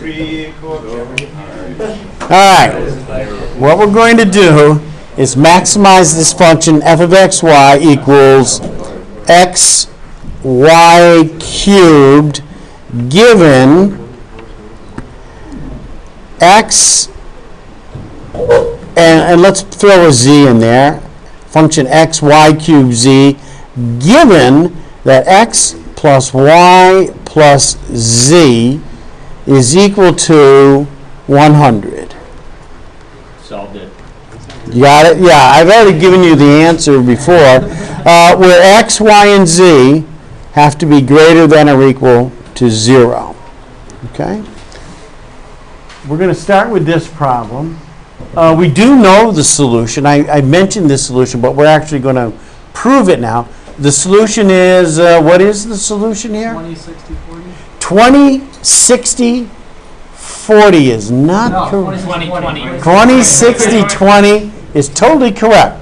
All right. What we're going to do is maximize this function f of xy equals xy cubed given x, and let's throw a z in there, function xy cubed z, given that x plus y plus z is equal to 100. Solved it. You got it? Yeah, I've already given you the answer before, where x, y, and z have to be greater than or equal to 0. Okay? We're going to start with this problem. We do know the solution. I mentioned this solution, but we're actually going to prove it now. The solution is, what is the solution here? 20, 60, 40. 20, 60, 40 is not correct. 20, 60, 20 is totally correct.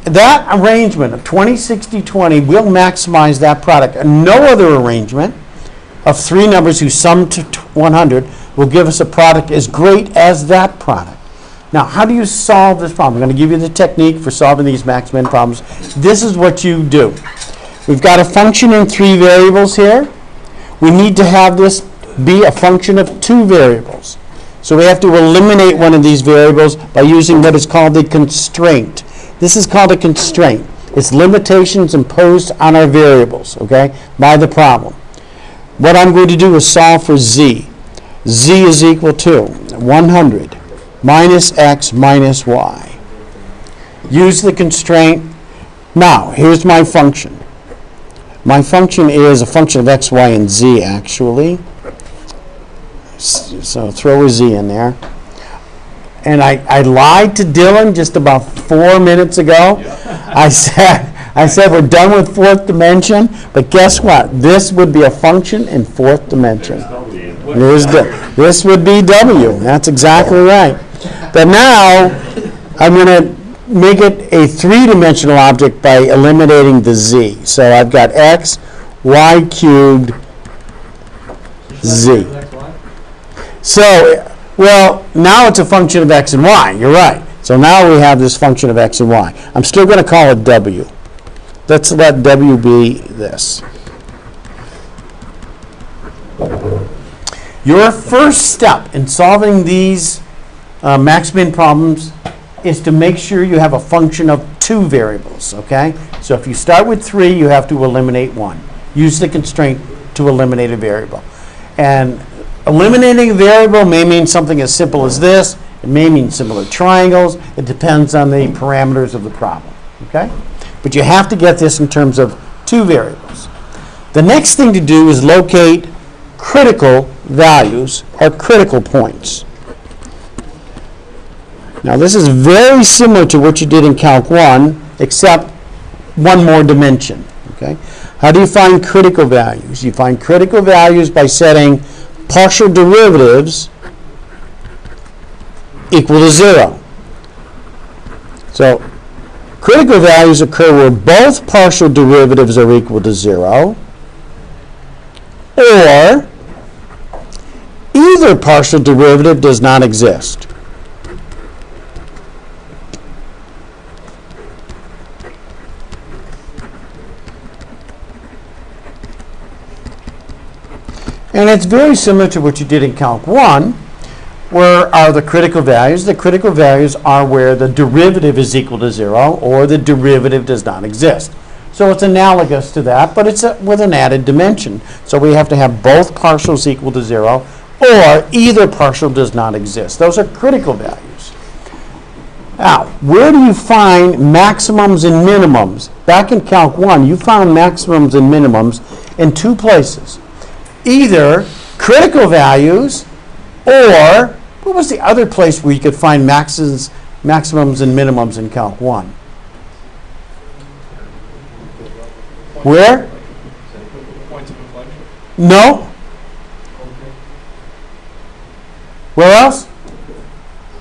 That arrangement of 20, 60, 20 will maximize that product. No other arrangement of three numbers who sum to 100 will give us a product as great as that product. Now, how do you solve this problem? I'm going to give you the technique for solving these max-min problems. This is what you do. We've got a function in 3 variables here. We need to have this be a function of 2 variables. So we have to eliminate one of these variables by using what is called a constraint. This is called a constraint. It's limitations imposed on our variables, okay, by the problem. What I'm going to do is solve for z. Z is equal to 100 minus x minus y. Use the constraint. Now, here's my function. My function is a function of x, y, and z, actually. So throw a z in there. And I lied to Dylan just about 4 minutes ago. I said we're done with 4th dimension, but guess what? This would be a function in 4th dimension. This would be w. That's exactly right. But now I'm going to make it a 3-dimensional object by eliminating the z. So I've got x, y cubed, z. So, well, now it's a function of x and y. You're right. So now we have this function of x and y. I'm still going to call it w. Let's let w be this. Your first step in solving these max-min problems is to make sure you have a function of 2 variables, okay? So if you start with 3, you have to eliminate 1. Use the constraint to eliminate a variable. And eliminating a variable may mean something as simple as this. It may mean similar triangles. It depends on the parameters of the problem, okay? But you have to get this in terms of 2 variables. The next thing to do is locate critical values or critical points. Now, this is very similar to what you did in Calc 1, except one more dimension, okay? How do you find critical values? You find critical values by setting partial derivatives equal to 0. So critical values occur where both partial derivatives are equal to 0, or either partial derivative does not exist. And it's very similar to what you did in Calc 1. Where are the critical values? The critical values are where the derivative is equal to 0 or the derivative does not exist. So it's analogous to that, but it's with an added dimension. So we have to have both partials equal to 0 or either partial does not exist. Those are critical values. Now, where do you find maximums and minimums? Back in Calc 1, you found maximums and minimums in 2 places. Either critical values, or what was the other place where you could find maximums and minimums in Calc 1? Where? Points of inflection. No. Where else?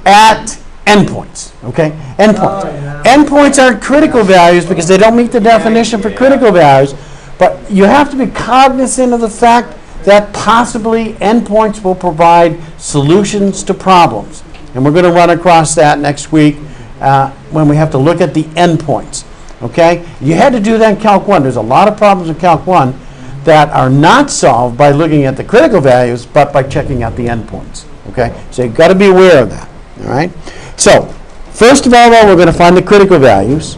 At endpoints. Okay? Endpoints. Endpoints aren't critical values because they don't meet the definition for critical values. But you have to be cognizant of the fact that possibly endpoints will provide solutions to problems. And we're going to run across that next week when we have to look at the endpoints. Okay? You had to do that in Calc 1. There's a lot of problems in Calc 1 that are not solved by looking at the critical values, but by checking out the endpoints. Okay? So you've got to be aware of that. All right? So, first of all, we're going to find the critical values.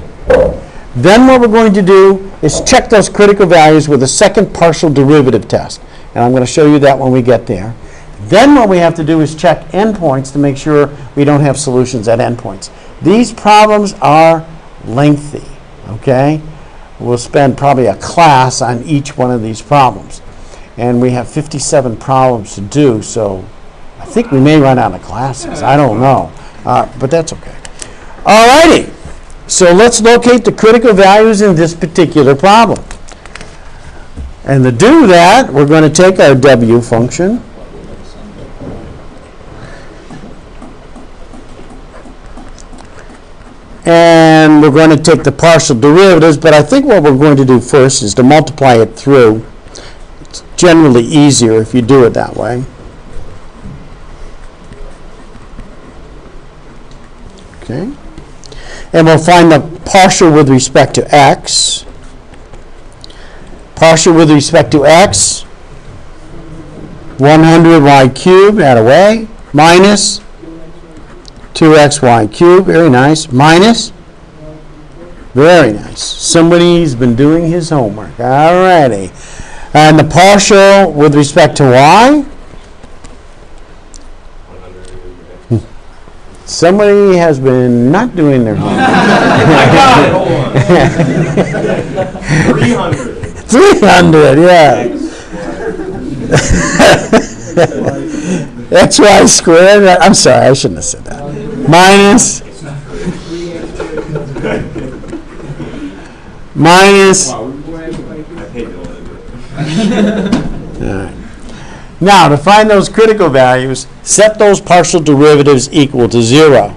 Then what we're going to do is check those critical values with a second partial derivative test. And I'm going to show you that when we get there. Then what we have to do is check endpoints to make sure we don't have solutions at endpoints. These problems are lengthy, okay? We'll spend probably a class on each one of these problems. And we have 57 problems to do, so I think we may run out of classes. I don't know, but that's okay. All righty. So let's locate the critical values in this particular problem. And to do that, we're going to take our W function. And we're going to take the partial derivatives, but I think what we're going to do first is to multiply it through. It's generally easier if you do it that way. Okay. And we'll find the partial with respect to x. Partial with respect to x, 100y cubed, add away, minus 2xy cubed, very nice, minus, very nice. Somebody's been doing his homework, all righty. And the partial with respect to y, somebody has been not doing their homework. I got it, hold on. 300. 300, yeah. xy squared, I'm sorry, I shouldn't have said that. Minus. All right. Now, to find those critical values, set those partial derivatives equal to 0.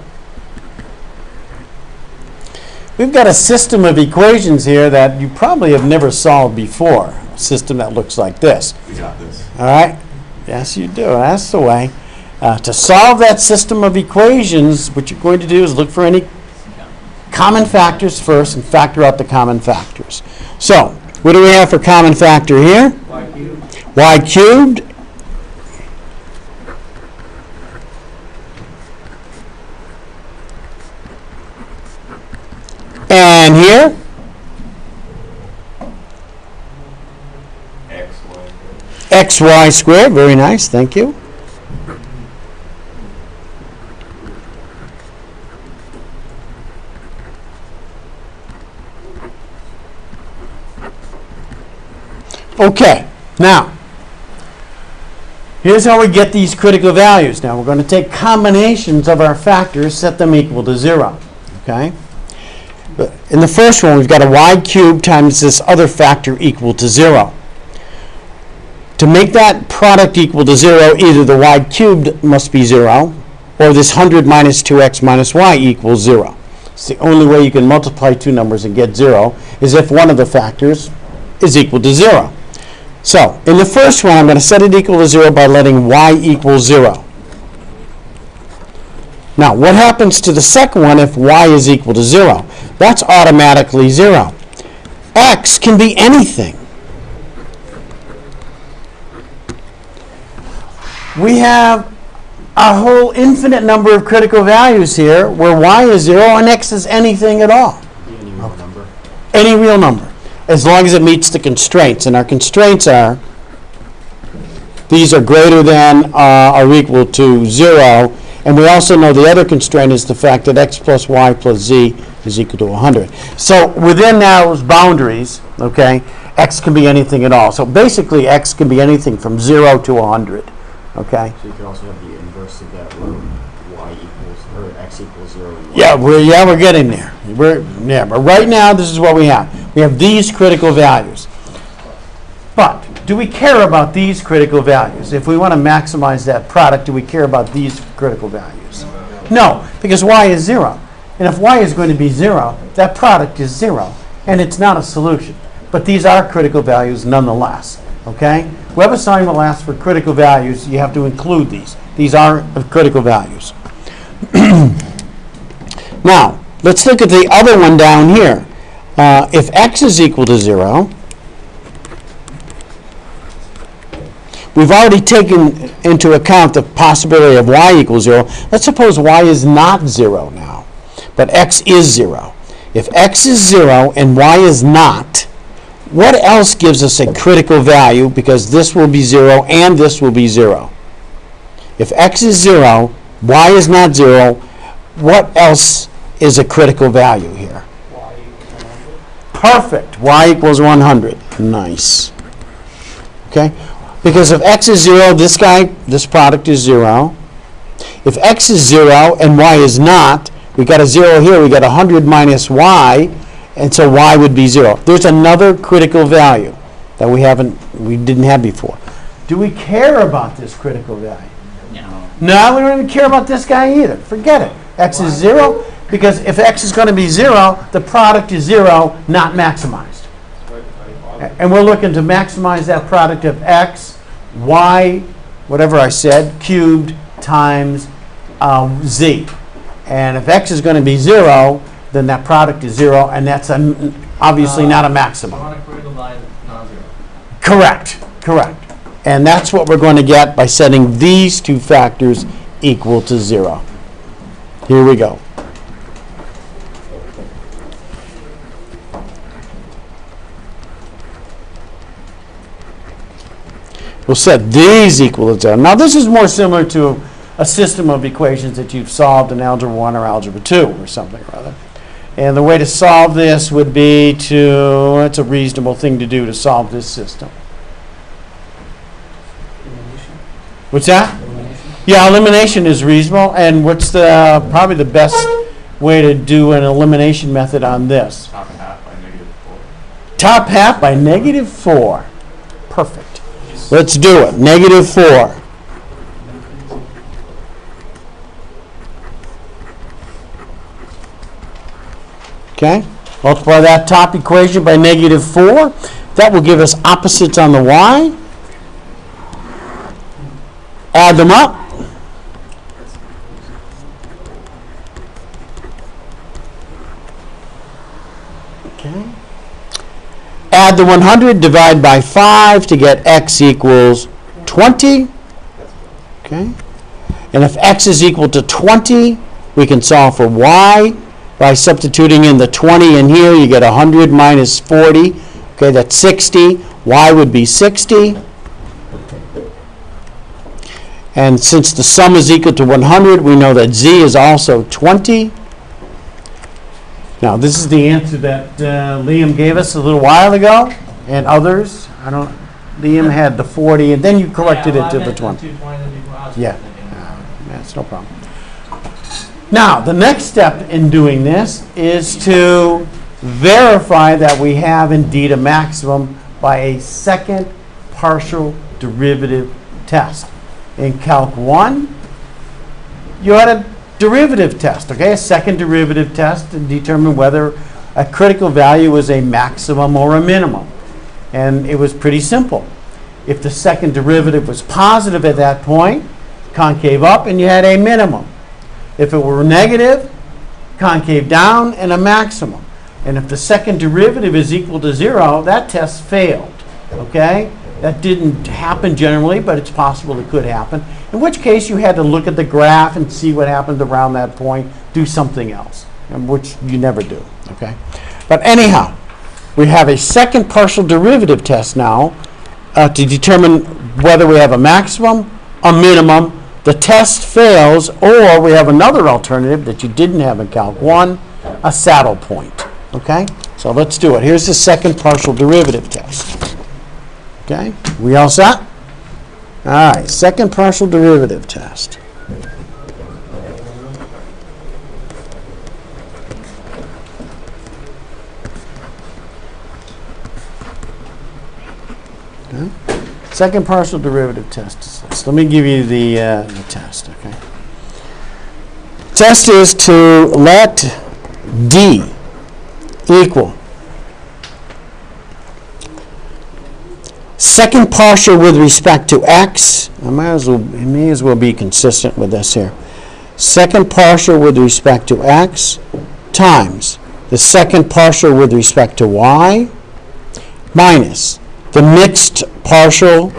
We've got a system of equations here that you probably have never solved before. A system that looks like this. We got this. All right? Yes, you do. That's the way. To solve that system of equations, what you're going to do is look for any common factors first and factor out the common factors. So, what do we have for common factor here? Y cubed. Y cubed. And here? XY squared. Very nice. Thank you. Okay. Now, here's how we get these critical values. Now, we're going to take combinations of our factors, set them equal to 0. Okay? In the first one, we've got a y cubed times this other factor equal to 0. To make that product equal to 0, either the y cubed must be 0, or this 100 minus 2x minus y equals 0. It's the only way you can multiply two numbers and get 0 is if one of the factors is equal to 0. So, in the first one, I'm going to set it equal to 0 by letting y equal 0. Now, what happens to the second one if y is equal to 0? That's automatically 0. X can be anything. We have a whole infinite number of critical values here where y is 0 and x is anything at all. Any real number. Any real number, as long as it meets the constraints. And our constraints are, these are greater than or equal to 0. And we also know the other constraint is the fact that x plus y plus z is equal to 100. So within those boundaries, okay, x can be anything at all. So basically, x can be anything from 0 to 100. Okay. So you can also have the inverse of that, where y equals or x equals 0. And y Yeah, we're getting there. But right now, this is what we have. We have these critical values. But do we care about these critical values? If we want to maximize that product, do we care about these critical values? No, because y is 0. And if y is going to be 0, that product is 0. And it's not a solution. But these are critical values nonetheless. Okay? Web assignment will ask for critical values. You have to include these. These are critical values. Now, let's look at the other one down here. If x is equal to 0, we've already taken into account the possibility of y equals 0. Let's suppose y is not 0 now, but x is 0. If x is 0 and y is not, what else gives us a critical value? Because this will be 0 and this will be 0. If x is 0, y is not 0, what else is a critical value here? Y equals 100. Perfect. Y equals 100. Nice. Okay? Because if x is 0, this product is 0. If x is 0 and y is not, we got a 0 here, we got 100 minus y, and so y would be 0. There's another critical value that we didn't have before. Do we care about this critical value? No, we don't even care about this guy either. Forget it. X is 0, because if x is going to be 0, the product is 0, not maximized. And we're looking to maximize that product of x, y, whatever I said, cubed times z. And if x is going to be 0, then that product is 0, and that's obviously not a maximum. You want a critical value that's non-zero. Correct. And that's what we're going to get by setting these two factors equal to 0. Here we go. We'll set these equal to 0. Now this is more similar to a system of equations that you've solved in Algebra 1 or Algebra 2 or something or other. And the way to solve this would be it's a reasonable thing to do to solve this system. Elimination. What's that? Elimination. Yeah, elimination is reasonable. And what's probably the best way to do an elimination method on this? Top half by -4. Top half by -4. Perfect. Let's do it. -4. Okay? Multiply that top equation by -4. That will give us opposites on the y. Add them up. Okay. Add the 100, divide by 5 to get x equals 20. Okay. And if x is equal to 20, we can solve for y. By substituting in the 20 in here, you get 100 minus 40. Okay, that's 60. Y would be 60. And since the sum is equal to 100, we know that z is also 20. Now, this is the answer that Liam gave us a little while ago, and others. Liam had the 40, and then you corrected it to the 20. Yeah, that's no problem. Now, the next step in doing this is to verify that we have indeed a maximum by a second partial derivative test. In Calc 1, you had a derivative test, okay? A second derivative test to determine whether a critical value is a maximum or a minimum. And it was pretty simple. If the second derivative was positive at that point, concave up, and you had a minimum. If it were negative, concave down, and a maximum. And if the second derivative is equal to 0, that test failed, okay? That didn't happen generally, but it's possible it could happen. In which case, you had to look at the graph and see what happened around that point, do something else, which you never do, okay? But anyhow, we have a second partial derivative test now to determine whether we have a maximum, a minimum. The test fails, or we have another alternative that you didn't have in Calc 1, a saddle point, okay? So let's do it. Here's the second partial derivative test. Okay, we all set? All right, second partial derivative test. Okay. Second partial derivative test is this. Let me give you the test, okay? Test is to let D equal Second partial with respect to x, I may as well be consistent with this here. Second partial with respect to x times the second partial with respect to y minus the mixed partial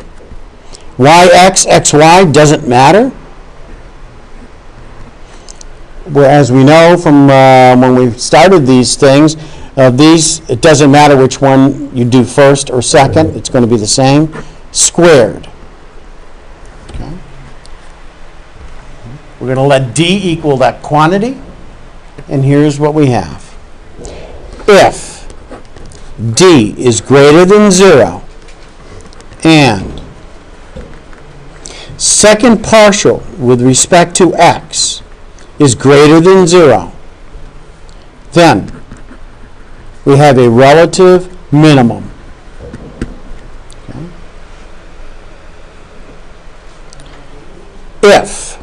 yx, xy doesn't matter. Whereas we know from when we started these things, it doesn't matter which one you do first or second, it's going to be the same, squared. Okay. We're going to let d equal that quantity, and here's what we have. If d is greater than 0 and second partial with respect to x is greater than 0, then we have a relative minimum. Okay. If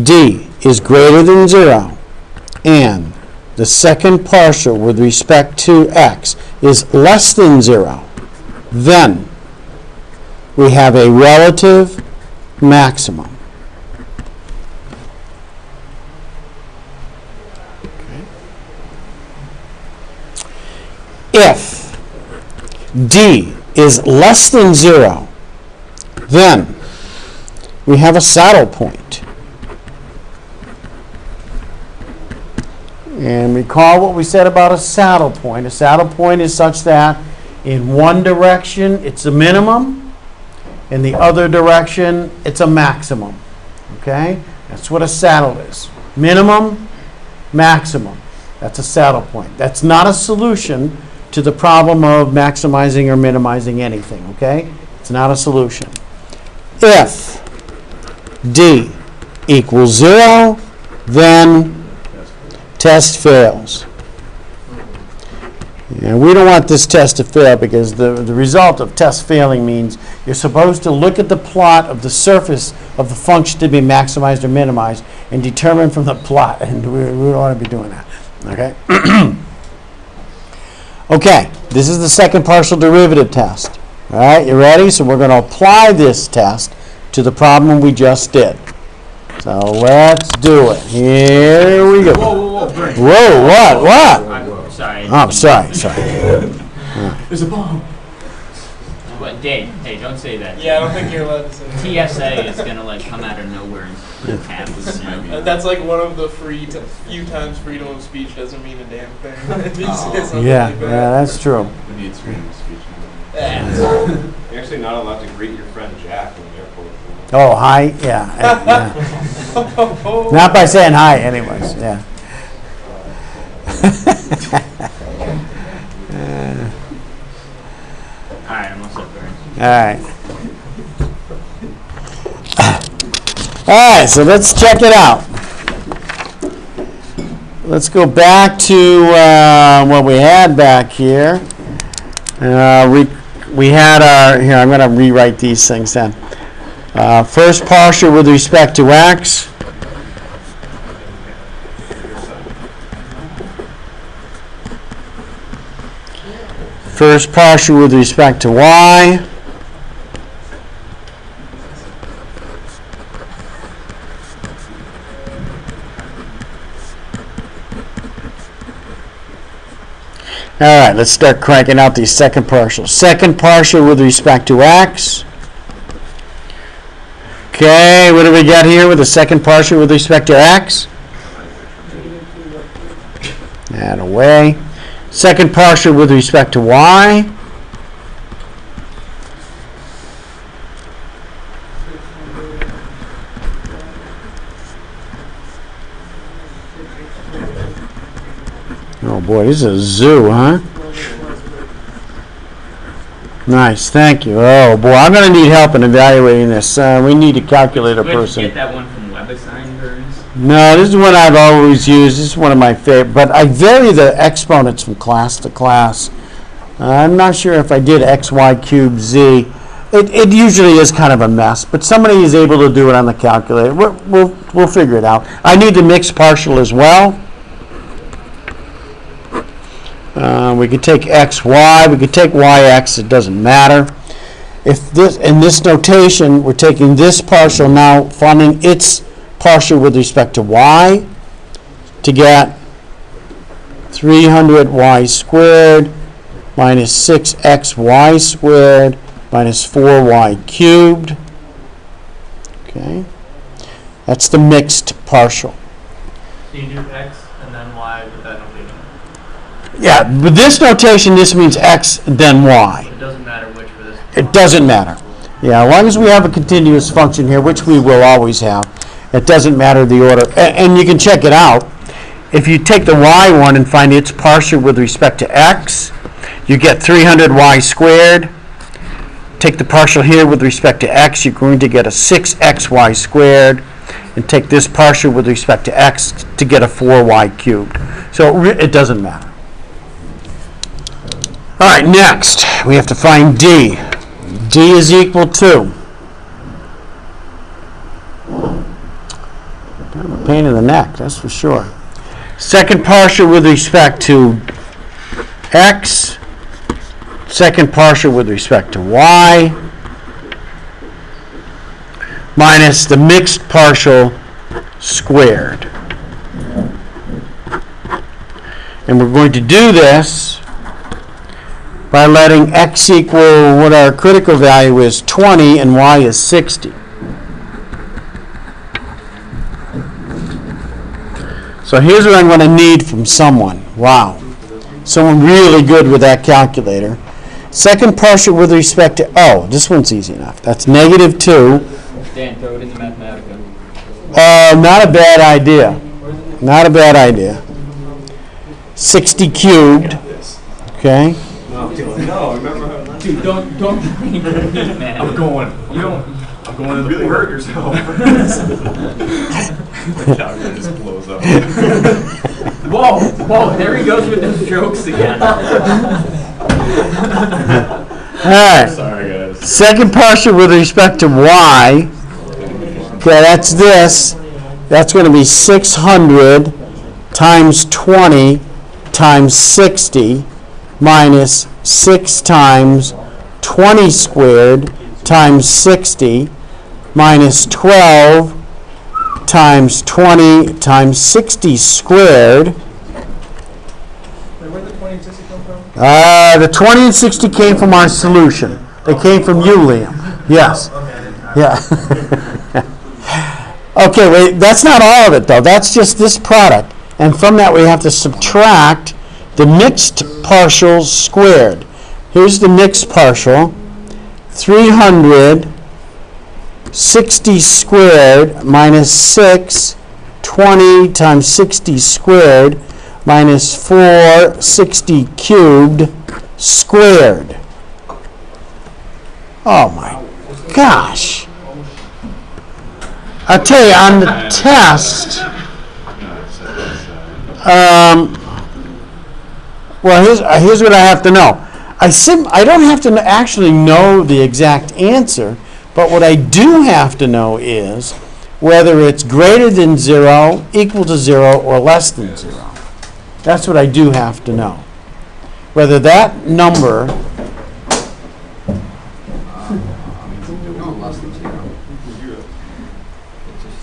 d is greater than 0 and the second partial with respect to x is less than 0, then we have a relative maximum. If d is less than 0, then we have a saddle point. And recall what we said about a saddle point. A saddle point is such that in one direction it's a minimum, in the other direction it's a maximum. Okay? That's what a saddle is. Minimum, maximum. That's a saddle point. That's not a solution to the problem of maximizing or minimizing anything. Okay? It's not a solution. If d equals 0, then test fails. And we don't want this test to fail because the result of test failing means you're supposed to look at the plot of the surface of the function to be maximized or minimized and determine from the plot, and we don't want to be doing that. Okay? Okay, this is the second partial derivative test. All right, you ready? So we're going to apply this test to the problem we just did. So let's do it. Here we go. Whoa, Burns. Whoa, what? I'm sorry. Oh, sorry. There's a bomb. What, Dave? Hey, don't say that. Yeah, I don't think you're allowed to say that. TSA is gonna like come out of nowhere and attack us. That's like one of the few times freedom of speech doesn't mean a damn thing. It means something Yeah, really bad. that's true. We need freedom of speech. Yeah. You're actually not allowed to greet your friend Jack in the airport. Oh, hi, yeah. Not by saying hi, anyways, yeah. Alright, I'm all set, Burns. All right, so let's check it out. Let's go back to what we had back here. We had our, here, I'm going to rewrite these things then. First partial with respect to x. First partial with respect to y. All right, let's start cranking out these second partials. Second partial with respect to x. Okay, what do we got here with the second partial with respect to x? That away. Second partial with respect to y. Oh boy, this is a zoo, huh? Nice, thank you. Oh boy, I'm going to need help in evaluating this. We need a calculator Where'd you person. get that one from WebAssign, Burns? No, this is one I've always used. This is one of my favorite. But I vary the exponents from class to class. I'm not sure if I did x, y cubed, z. It usually is kind of a mess, but somebody is able to do it on the calculator. We'll figure it out. I need the mixed partial as well. We could take xy, we could take yx, it doesn't matter. If this, in this notation, we're taking this partial now, finding its partial with respect to y to get 300y squared minus 6xy squared minus 4y cubed. Okay, that's the mixed partial. So you do x and then y with that notation. Yeah, with this notation, this means x then y. It doesn't matter which for this. It doesn't matter. Yeah, as long as we have a continuous function here, which we will always have, it doesn't matter the order. And you can check it out. If you take the y one and find its partial with respect to x, you get 300y squared. Take the partial here with respect to x, you're going to get a 6xy squared. And take this partial with respect to x to get a 4y cubed. So it doesn't matter. All right, next, we have to find d. d is equal to, kind of a pain in the neck, that's for sure. Second partial with respect to x, second partial with respect to y, minus the mixed partial squared. And we're going to do this by letting x equal what our critical value is, 20, and y is 60. So here's what I'm going to need from someone. Wow. Someone really good with that calculator. Second partial with respect to, oh, this one's easy enough. That's negative 2. Dan, throw it in the Mathematica. Not a bad idea. Not a bad idea. 60 cubed. Okay. No, remember how? Dude, don't bring the meat, man. I'm going to really hurt yourself. The calculator just blows up. Whoa, there he goes with those jokes again. All right. Sorry, guys. Second partial with respect to y. Okay, that's this. That's going to be 600 times 20 times 60 minus 6 times 20 squared times 60 minus 12 times 20 times 60 squared. Where'd the 20 and 60 come from? The 20 and 60 came from our solution. They came from you, Liam. Yes. Yeah. Okay, wait, that's not all of it, though. That's just this product. And from that, we have to subtract the mixed partials squared. Here's the mixed partial. 360 squared minus 6, 20 times 60 squared minus 460 cubed squared. Oh my gosh. I'll tell you, on the test, well, here's what I have to know. I don't have to actually know the exact answer, but what I do have to know is whether it's greater than 0, equal to 0, or less than 0. That's what I do have to know. Whether that number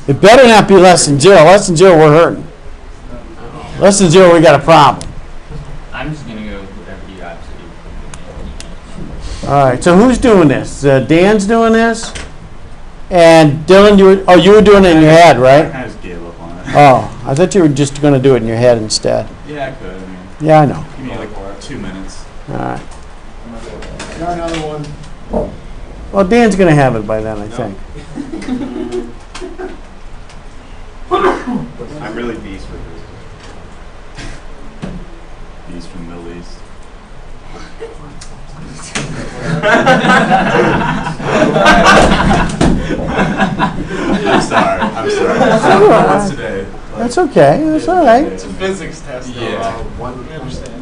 it better not be less than 0. Less than 0, we're hurting. Less than 0, we got a problem. I'm just going to go with whatever you absolutely. All right, so who's doing this? Dan's doing this? And Dylan, you were doing it in your head, right? I just gave up on it. Oh, I thought you were just going to do it in your head instead. Yeah, I could. I mean, Yeah, I know. give me like 2 minutes. All right. Got another one. Well, Dan's going to have it by then, I think. I'm really beast with this. Beast from the Middle East. I'm sorry. What's today? That's okay. That's all right. It's a physics test. though. Yeah. We understand.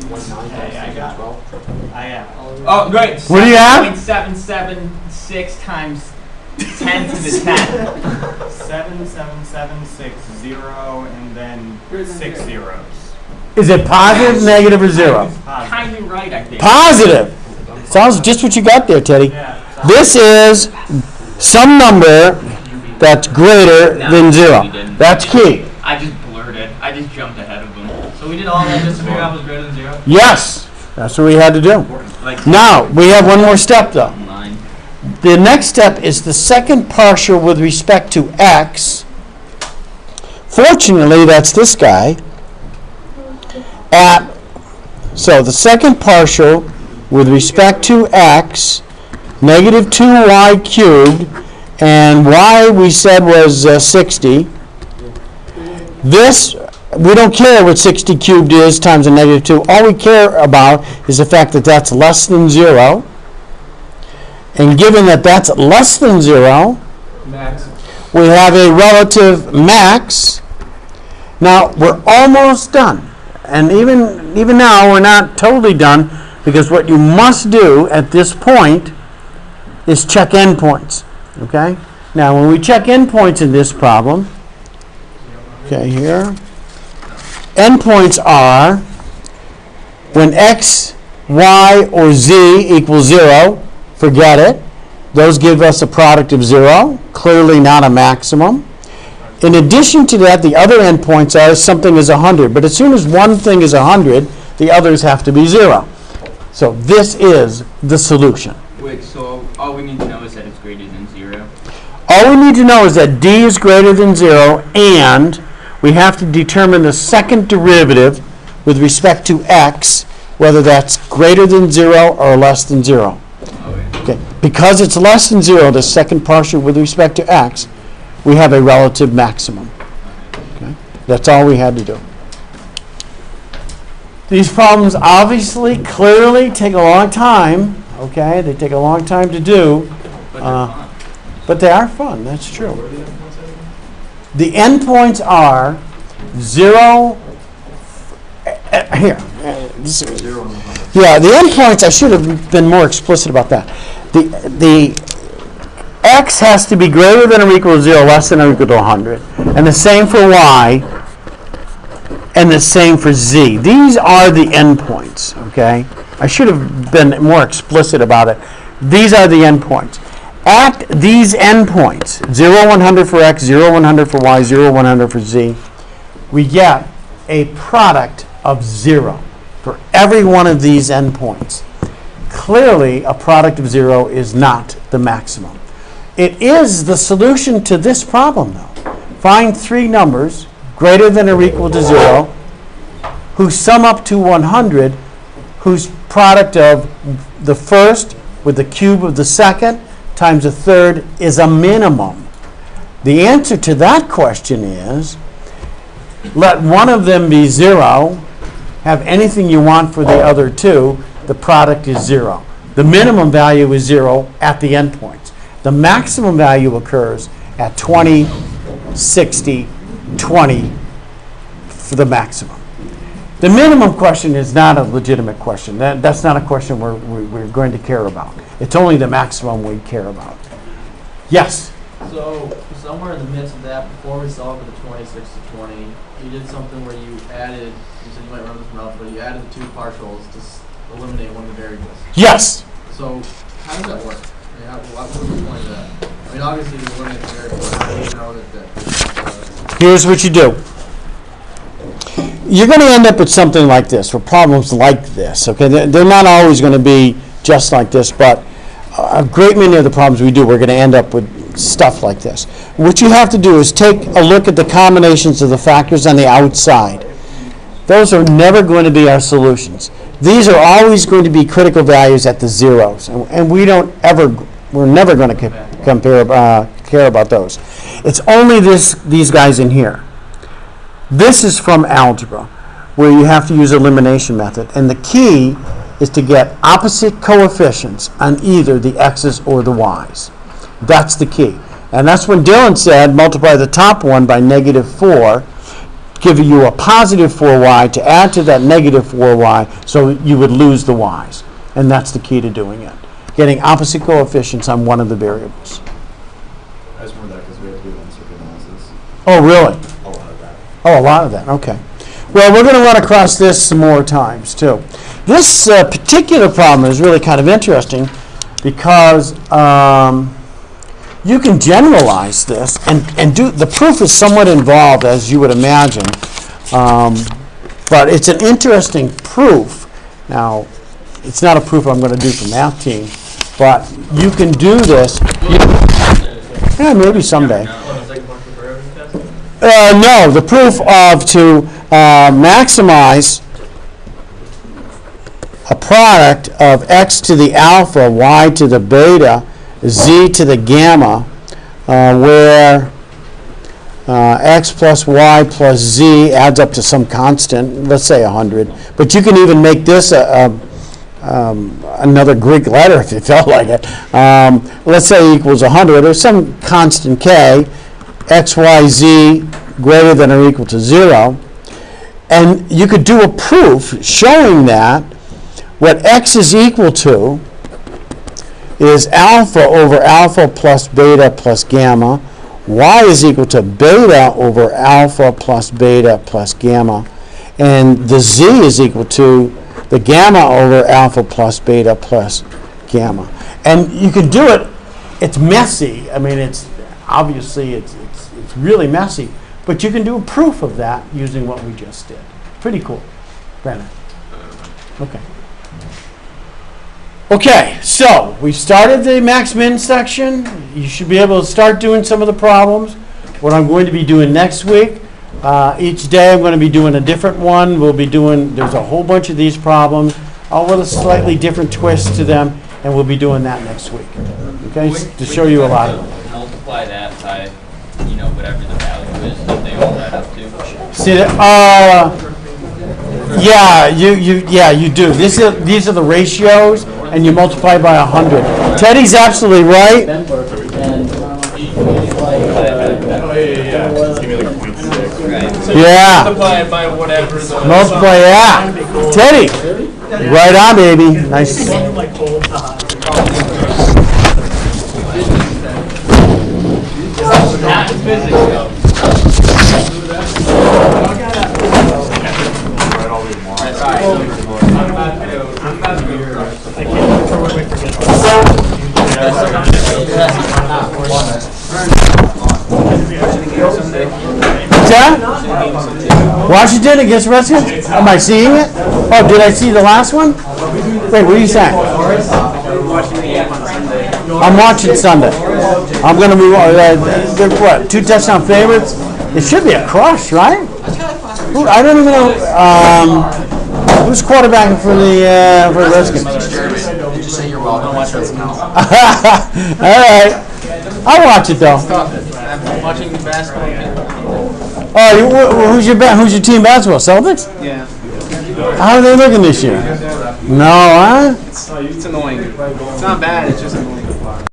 Oh, great. What do you have? 7.776 times 10 to the 10. 77760 and then 6 zeros. Is it positive, negative, or zero? Kind of right, I think. Positive. Sounds just what you got there, Teddy. Yeah. This is some number that's greater than zero. That's key. I just blurted. I just jumped ahead of them. So we did all that just to figure out what was greater than 0? Yes, that's what we had to do. Like, Now, we have one more step, though. line. The next step is the second partial with respect to x. Fortunately, that's this guy. So the second partial with respect to x, negative 2y cubed, and y we said was 60. This, we don't care what 60 cubed is times a negative 2. All we care about is the fact that that's less than 0. And given that that's less than 0, we have a relative max. Now, we're almost done. And even now, we're not totally done, because what you must do at this point is check endpoints. Okay? Now, when we check endpoints in this problem, okay, here, endpoints are when x, y, or z equals 0, forget it. Those give us a product of 0, clearly not a maximum. In addition to that, the other endpoints are something is 100. But as soon as one thing is 100, the others have to be 0. So this is the solution. Wait, so all we need to know is that it's greater than 0? All we need to know is that d is greater than 0, and we have to determine the second derivative with respect to x, whether that's greater than 0 or less than 0. Okay. Because it's less than 0, the second partial with respect to x, we have a relative maximum. Okay? That's all we had to do. These problems obviously, clearly take a long time. Okay, they take a long time to do, but they are fun. That's true. The endpoints are 0. Here. Yeah, the endpoints. I should have been more explicit about that. The x has to be greater than or equal to 0, less than or equal to 100. And the same for y, and the same for z. These are the endpoints, okay? I should have been more explicit about it. These are the endpoints. At these endpoints, 0, 100 for x, 0, 100 for y, 0, 100 for z, we get a product of 0 for every one of these endpoints. Clearly, a product of 0 is not the maximum. It is the solution to this problem, though. Find 3 numbers greater than or equal to 0 who sum up to 100, whose product of the first with the cube of the second times a third is a minimum. The answer to that question is, let one of them be 0, have anything you want for the other 2, the product is 0. The minimum value is 0 at the endpoints. The maximum value occurs at 20, 60, 20 for the maximum. The minimum question is not a legitimate question. That's not a question we're going to care about. It's only the maximum we care about. Yes? So somewhere in the midst of that, before we solved for the 26 to 20, you did something where you added, you said you might remember this from Ralph, but you added the 2 partials to eliminate one of the variables. Yes. So how does that work? I mean, what's the point of that? I mean, obviously you're eliminating the variable. How do you know that Here's what you do. You're going to end up with something like this, or problems like this. Okay, they're not always going to be just like this, but a great many of the problems we do, we're going to end up with stuff like this. What you have to do is take a look at the combinations of the factors on the outside. Those are never going to be our solutions. These are always going to be critical values at the zeros, and we're never going to care about those. It's only these guys in here. This is from algebra, where you have to use elimination method, and the key is to get opposite coefficients on either the x's or the y's. That's the key. And that's when Dylan said multiply the top one by -4, giving you a positive 4y to add to that negative 4y, so you would lose the y's. And that's the key to doing it, getting opposite coefficients on one of the variables. I just remember that because we have to do uncircuit analysis. Oh, really? A lot of that. Oh, a lot of that. Okay. Well, we're going to run across this some more times, too. This particular problem is really kind of interesting because you can generalize this and do, the proof is somewhat involved, as you would imagine, but it's an interesting proof. Now, it's not a proof I'm going to do for math team, but you can do this. Yeah, maybe someday. No, the proof of to maximize a product of x to the alpha, y to the beta, z to the gamma, where x plus y plus z adds up to some constant, let's say 100. But you can even make this another Greek letter if you felt like it. Let's say equals 100, or some constant k, x, y, z greater than or equal to 0. And you could do a proof showing that what x is equal to is alpha over alpha plus beta plus gamma. Y is equal to beta over alpha plus beta plus gamma. And the z is equal to the gamma over alpha plus beta plus gamma. And you can do it. It's messy. I mean, it's obviously it's really messy. But you can do a proof of that using what we just did. Pretty cool. Brandon. Okay. Okay, so we started the max-min section. You should be able to start doing some of the problems. What I'm going to be doing next week, each day I'm going to be doing a different one. We'll be doing, there's a whole bunch of these problems, all with a slightly different twist to them, and we'll be doing that next week. Okay, to show you a lot of them. Multiply that by, whatever the value is that they all add up to. See that? Yeah, you do. These are the ratios, and you multiply by 100. Teddy's absolutely right. Yeah. Multiply it by whatever. Multiply, yeah. Teddy, right on, baby. Nice. Not physics, though. Washington against Redskins? Am I seeing it? Oh, did I see the last one? Wait, what are you saying? I'm watching Sunday. I'm going to move on. They're what? 2 touchdown favorites? It should be a crush, right? I don't even know. Who's quarterbacking for the Redskins? Did you say you're welcome? Watch this now. All right. I'll watch it, though. I'm watching the basketball. Oh, who's your team basketball? Celtics? Yeah. How are they looking this year? No, huh? It's annoying. It's not bad. It's just annoying.